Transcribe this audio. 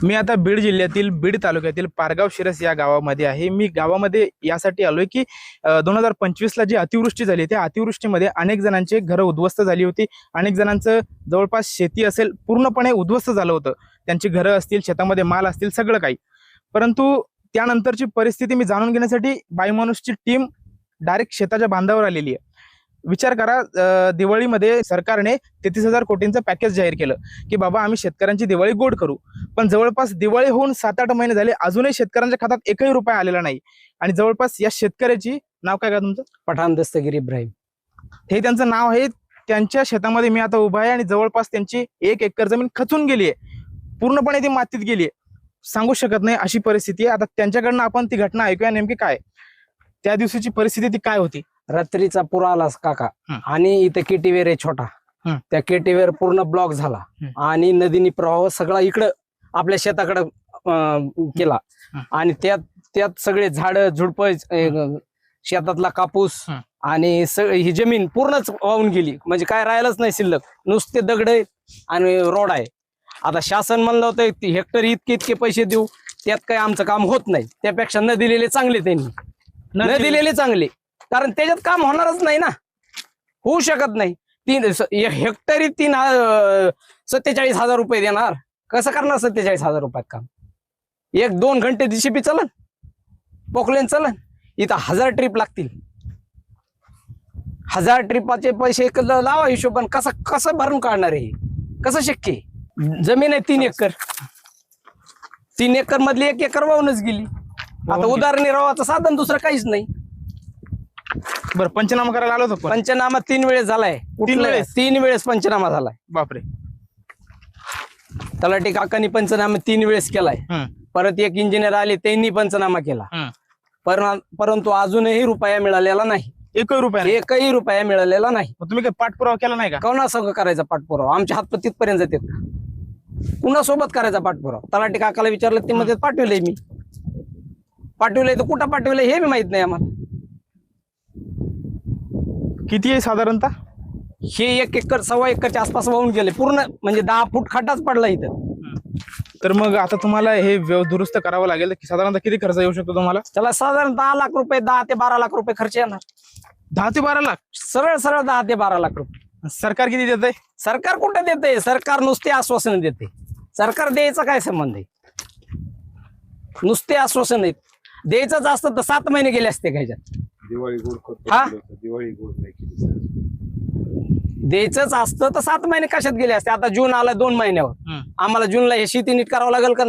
मी आता बीड जिल्ह्यातील बीड तालुक्यातील पारगाव शिरस या गावामध्ये आहे। मी गावामध्ये यासाठी आलोय की 2025ला जी अतिवृष्टी झाली त्या अतिवृष्टीमध्ये अनेक जणांचे घरं उद्ध्वस्त झाली होती। अनेक जणांचं जवळपास शेती असेल पूर्णपणे उद्ध्वस्त झालं होतं। त्यांची घरं असतील, शेतामध्ये माल असतील, सगळं काही। परंतु त्यानंतरची परिस्थिती मी जाणून घेण्यासाठी बाईमाणूसची टीम डायरेक्ट शेताच्या बांधावर आलेली आहे। विचार करा, दिवाळीमध्ये सरकारने 33,000 कोटींचं पॅकेज जाहीर केलं की बाबा आम्ही शेतकऱ्यांची दिवाळी गोड करू। पण जवळपास दिवाळी होऊन 7-8 महिने झाले, अजूनही शेतकऱ्यांच्या खात्यात एकही रुपया आलेला नाही। आणि जवळपास या शेतकऱ्याची नाव काय का तुमचं? पठाण दस्तगीर इब्राहिम हे त्यांचं नाव आहे। त्यांच्या शेतामध्ये मी आता उभा आहे आणि जवळपास त्यांची 1 एकर जमीन खचून गेली आहे, पूर्णपणे ती मातीत गेली आहे। सांगू शकत नाही अशी परिस्थिती आहे। आता त्यांच्याकडनं आपण ती घटना ऐकूया, नेमकी काय त्या दिवशीची परिस्थिती ती काय होती। रात्रीचा पूर आला काका आणि इथे केटीवेर आहे छोटा, त्या केटीवेर पूर्ण ब्लॉक झाला आणि नदीनी प्रवाह सगळा इकडं आपल्या शेताकडे केला आणि त्यात सगळे झाड झुडप, शेतातला कापूस आणि ही जमीन पूर्णच वाहून गेली। म्हणजे काय राहिलंच नाही शिल्लक, नुसते दगड आणि रोड आहे। आता शासन म्हणलं होतं हेक्टर इतके पैसे देऊ, त्यात काही आमचं काम होत नाही। त्यापेक्षा न दिलेले चांगले, त्यांनी न दिलेले चांगले, कारण त्याच्यात काम होणारच नाही ना, होऊ शकत नाही। हेक्टरी 47,000 रुपये देणार, कसं करणार 47,000 रुपयात काम? 1-2 घंटे DCP चलन, पोकलेन चलन, इथं 1000 ट्रिप लागतील। 1000 ट्रिपाचे पैसे लावा हिशोबान, कसं भरून काढणार आहे? कसं शक्य आहे? जमीन आहे 3 एकर, 3 एकर मधली 1 एकर वाहूनच गेली। आता उदरनिर्वाहाचं साधन दुसरं काहीच नाही। बरं, पंचनामा करायला आलो होतो? पंचनामा 3 वेळेस झालाय, 3 वेळेस पंचनामा झालाय। बापरे। तलाठी काकांनी पंचनामा 3 वेळेस केलाय, परत एक इंजिनियर आले त्यांनी पंचनामा केला, परंतु अजूनही रुपया मिळालेला नाही। एकही रुपया मिळालेला नाही। तुम्ही काय पाठपुरावा केला नाही का? कोणासोबत करायचा पाठपुरावा? आमच्या हात तिथपर्यंत जातात का? कुणासोबत करायचा पाठपुरावा? तलाठी काकाला विचारलं, ते मध्ये पाठवलंय, मी पाठवलंय, तर कुठं पाठवलंय हे मी माहित नाही आम्हाला। किती आहे साधारणतः? हे 1 एकर 1.25 एकरच्या आसपास वाहून गेले पूर्ण, म्हणजे 10 फूट खड्डाच पडला इथं। तर मग आता तुम्हाला हे दुरुस्त करावं लागेल, की साधारणतः किती खर्च येऊ शकतो तुम्हाला? त्याला साधारण 10 लाख रुपये, 10 ते 12 लाख रुपये खर्च येणार। 10 ते 12 लाख? सरळ 10 ते 12 लाख रुपये। सरकार किती देत आहे? सरकार कुठे देते? सरकार नुसते आश्वासन देते। सरकार द्यायचा काय संबंध आहे? नुसते आश्वासन आहेत। द्यायचंच असतं तर 7 महिने गेले असते घ्यायच्यात। दिवाळी गोड करतो, हा? दिवाळी गोड नाही केली सर। द्यायचंच असतं तर 7 महिने कशात गेले असते? आता जून आला 2 महिन्यावर, आम्हाला जूनला हे शेती नीट करावं लागेल का